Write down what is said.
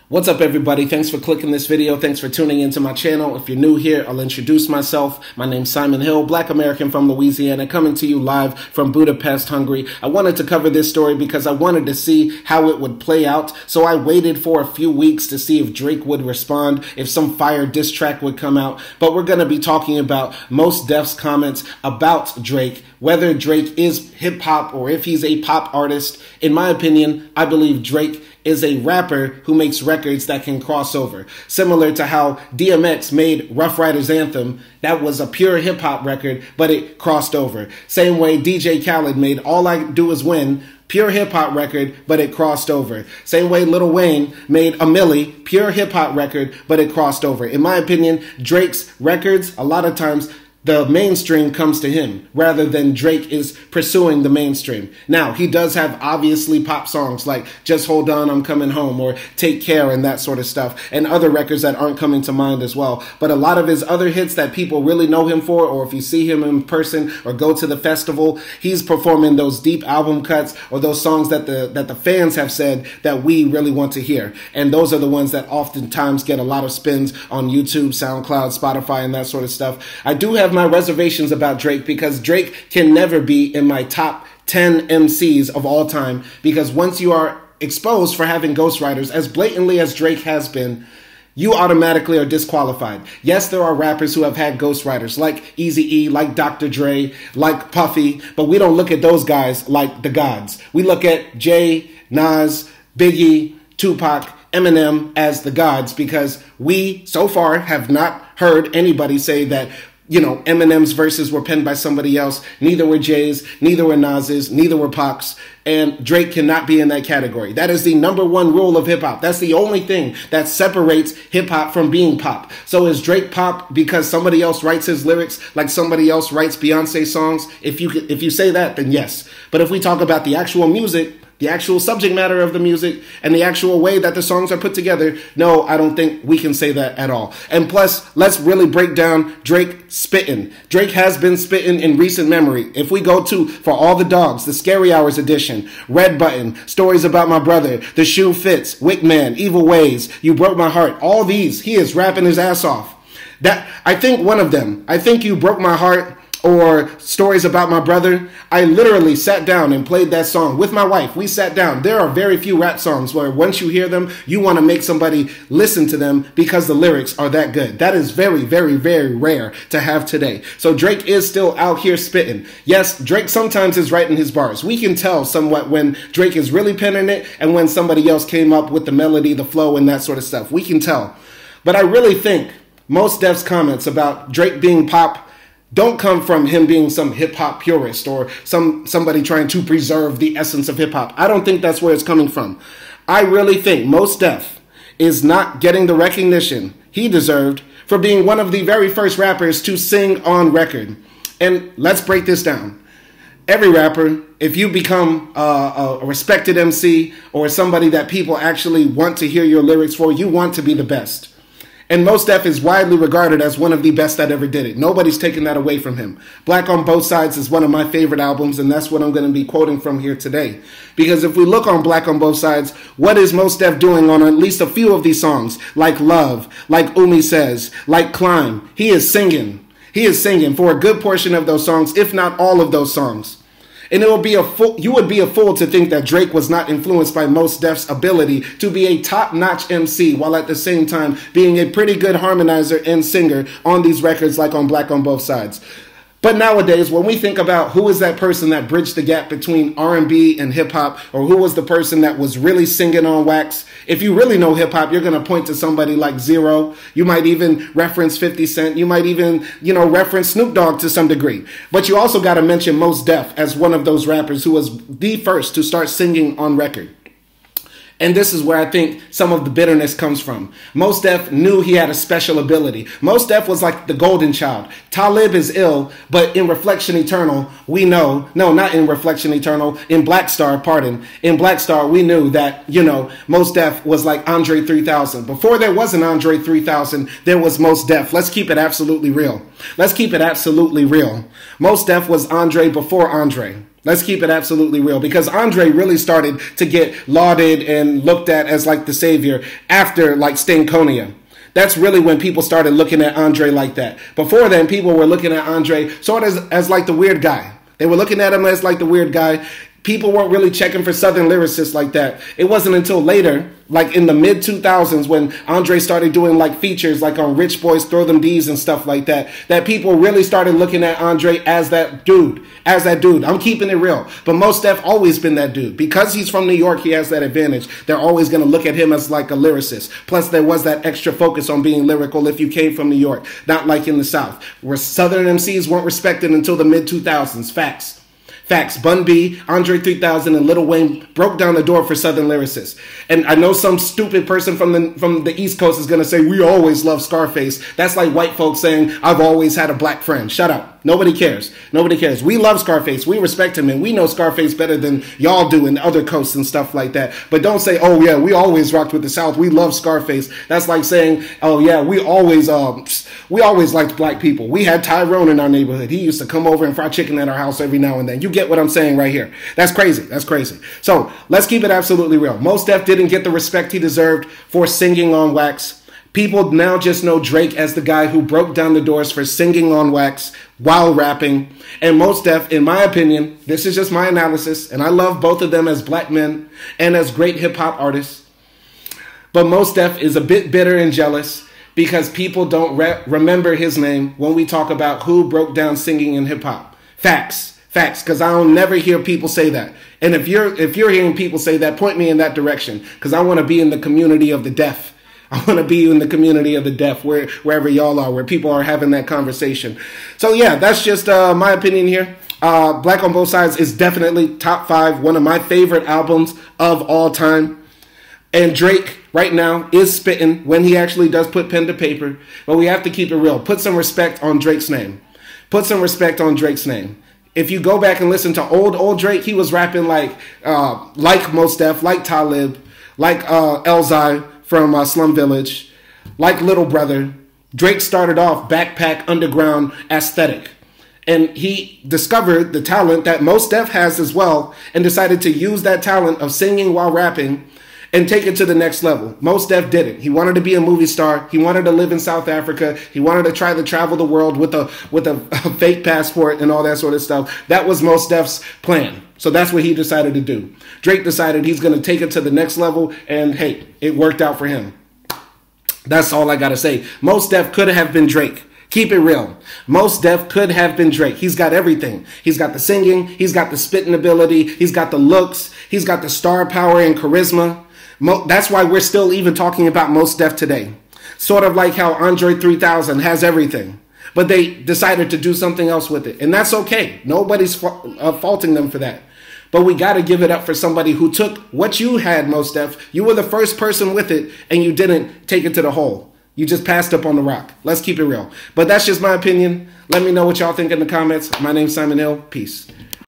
What's up, everybody? Thanks for clicking this video. Thanks for tuning into my channel. If you're new here, I'll introduce myself. My name's Simon Hill, Black American from Louisiana, coming to you live from Budapest, Hungary. I wanted to cover this story because I wanted to see how it would play out. So I waited for a few weeks to see if Drake would respond, if some fire diss track would come out. But we're going to be talking about Mos Def's comments about Drake, whether Drake is hip hop or if he's a pop artist. In my opinion, I believe Drake is a rapper who makes records that can cross over. Similar to how DMX made Rough Riders Anthem. That was a pure hip hop record, but it crossed over. Same way DJ Khaled made All I Do Is Win, pure hip hop record, but it crossed over. Same way Lil Wayne made A Milli, pure hip hop record, but it crossed over. In my opinion, Drake's records, a lot of times, the mainstream comes to him rather than Drake is pursuing the mainstream. Now, he does have obviously pop songs like Just Hold On, I'm Coming Home, or Take Care and that sort of stuff, and other records that aren't coming to mind as well. But a lot of his other hits that people really know him for, or if you see him in person or go to the festival, he's performing those deep album cuts or those songs that the fans have said that we really want to hear. And those are the ones that oftentimes get a lot of spins on YouTube, SoundCloud, Spotify, and that sort of stuff. I do have my reservations about Drake because Drake can never be in my top 10 MCs of all time, because once you are exposed for having ghostwriters, as blatantly as Drake has been, you automatically are disqualified. Yes, there are rappers who have had ghostwriters like Eazy-E, like Dr. Dre, like Puffy, but we don't look at those guys like the gods. We look at Jay, Nas, Biggie, Tupac, Eminem as the gods, because we so far have not heard anybody say that, you know, Eminem's verses were penned by somebody else. Neither were Jay's, neither were Nas's, neither were Pac's, and Drake cannot be in that category. That is the number one rule of hip hop. That's the only thing that separates hip hop from being pop. So is Drake pop because somebody else writes his lyrics like somebody else writes Beyonce songs? If you say that, then yes. But if we talk about the actual music, the actual subject matter of the music, and the actual way that the songs are put together, no, I don't think we can say that at all. And plus, let's really break down Drake spitting. Drake has been spitting in recent memory. If we go to For All the Dogs, the Scary Hours edition, Red Button, Stories About My Brother, The Shoe Fits, Wickman, Evil Ways, You Broke My Heart, all these, he is rapping his ass off. That, I think one of them, I Think You Broke My Heart, or Stories About My Brother, I literally sat down and played that song with my wife. We sat down. There are very few rap songs where once you hear them, you want to make somebody listen to them because the lyrics are that good. That is very, very, very rare to have today. So Drake is still out here spitting. Yes, Drake sometimes is writing his bars. We can tell somewhat when Drake is really penning it and when somebody else came up with the melody, the flow, and that sort of stuff. We can tell. But I really think Mos Def's comments about Drake being pop don't come from him being some hip-hop purist or somebody trying to preserve the essence of hip-hop. I don't think that's where it's coming from. I really think Mos Def is not getting the recognition he deserved for being one of the very first rappers to sing on record. And let's break this down. Every rapper, if you become a respected MC or somebody that people actually want to hear your lyrics for, you want to be the best. And Mos Def is widely regarded as one of the best that ever did it. Nobody's taken that away from him. Black on Both Sides is one of my favorite albums, and that's what I'm going to be quoting from here today. Because if we look on Black on Both Sides, what is Mos Def doing on at least a few of these songs? Like Love, like Umi Says, like Climb. He is singing. He is singing for a good portion of those songs, if not all of those songs. And you would be a fool to think that Drake was not influenced by Mos Def's ability to be a top-notch MC while at the same time being a pretty good harmonizer and singer on these records like on Black on Both Sides. But nowadays, when we think about who is that person that bridged the gap between R&B and hip-hop, or who was the person that was really singing on wax, if you really know hip-hop, you're going to point to somebody like Zero. You might even reference 50 Cent. You might even, reference Snoop Dogg to some degree. But you also got to mention Mos Def as one of those rappers who was the first to start singing on record. And this is where I think some of the bitterness comes from. Mos Def knew he had a special ability. Mos Def was like the golden child. Talib is ill, but in Reflection Eternal, we know, no, not in Reflection Eternal, in Black Star, pardon. In Black Star, we knew that, Mos Def was like Andre 3000. Before there was an Andre 3000, there was Mos Def. Let's keep it absolutely real. Let's keep it absolutely real. Mos Def was Andre before Andre. Let's keep it absolutely real, because Andre really started to get lauded and looked at as like the savior after like Stankonia. That's really when people started looking at Andre like that. Before then, people were looking at Andre sort of as like the weird guy. They were looking at him as like the weird guy. People weren't really checking for Southern lyricists like that. It wasn't until later, like in the mid-2000s, when Andre started doing like features like on Rich Boys Throw Them D's and stuff like that, that people really started looking at Andre as that dude. I'm keeping it real. But Mos Def always been that dude. Because he's from New York, he has that advantage. They're always going to look at him as like a lyricist. Plus, there was that extra focus on being lyrical if you came from New York, not like in the South, where Southern MCs weren't respected until the mid-2000s. Facts. Bun B, Andre 3000, and Lil Wayne broke down the door for Southern lyricists. And I know some stupid person from the East Coast is going to say, we always love Scarface. That's like white folks saying, I've always had a black friend. Shut up. Nobody cares. Nobody cares. We love Scarface. We respect him, and we know Scarface better than y'all do in other coasts and stuff like that. But don't say, oh, yeah, we always rocked with the South. We love Scarface. That's like saying, oh, yeah, we always liked black people. We had Tyrone in our neighborhood. He used to come over and fry chicken at our house every now and then. You get what I'm saying right here. That's crazy. That's crazy. So let's keep it absolutely real. Mos Def didn't get the respect he deserved for singing on wax. People now just know Drake as the guy who broke down the doors for singing on wax while rapping. And Mos Def, in my opinion, this is just my analysis, and I love both of them as black men and as great hip-hop artists. But Mos Def is a bit bitter and jealous because people don't remember his name when we talk about who broke down singing in hip-hop. Facts, because I don't never hear people say that. And if you're hearing people say that, point me in that direction, because I want to be in the community of the deaf. I want to be in the community of the deaf, wherever y'all are, where people are having that conversation. So yeah, that's just my opinion here. Black on Both Sides is definitely top 5, one of my favorite albums of all time. And Drake right now is spitting when he actually does put pen to paper. But we have to keep it real. Put some respect on Drake's name. Put some respect on Drake's name. If you go back and listen to old Drake, he was rapping like Mos Def, like Talib, like Elzhi from Slum Village, like Little Brother. Drake started off backpack underground aesthetic. And he discovered the talent that Mos Def has as well and decided to use that talent of singing while rapping and take it to the next level. Mos Def did it. He wanted to be a movie star. He wanted to live in South Africa. He wanted to try to travel the world with a fake passport and all that sort of stuff. That was Mos Def's plan. So that's what he decided to do. Drake decided he's going to take it to the next level, and hey, it worked out for him. That's all I got to say. Mos Def could have been Drake. Keep it real. Mos Def could have been Drake. He's got everything. He's got the singing. He's got the spitting ability. He's got the looks. He's got the star power and charisma. That's why we're still even talking about Mos Def today. Sort of like how Andre 3000 has everything, but they decided to do something else with it. And that's okay. Nobody's faulting them for that. But we got to give it up for somebody who took what you had, Mos Def. You were the first person with it, and you didn't take it to the hole. You just passed up on the rock. Let's keep it real. But that's just my opinion. Let me know what y'all think in the comments. My name's Simon Hill. Peace.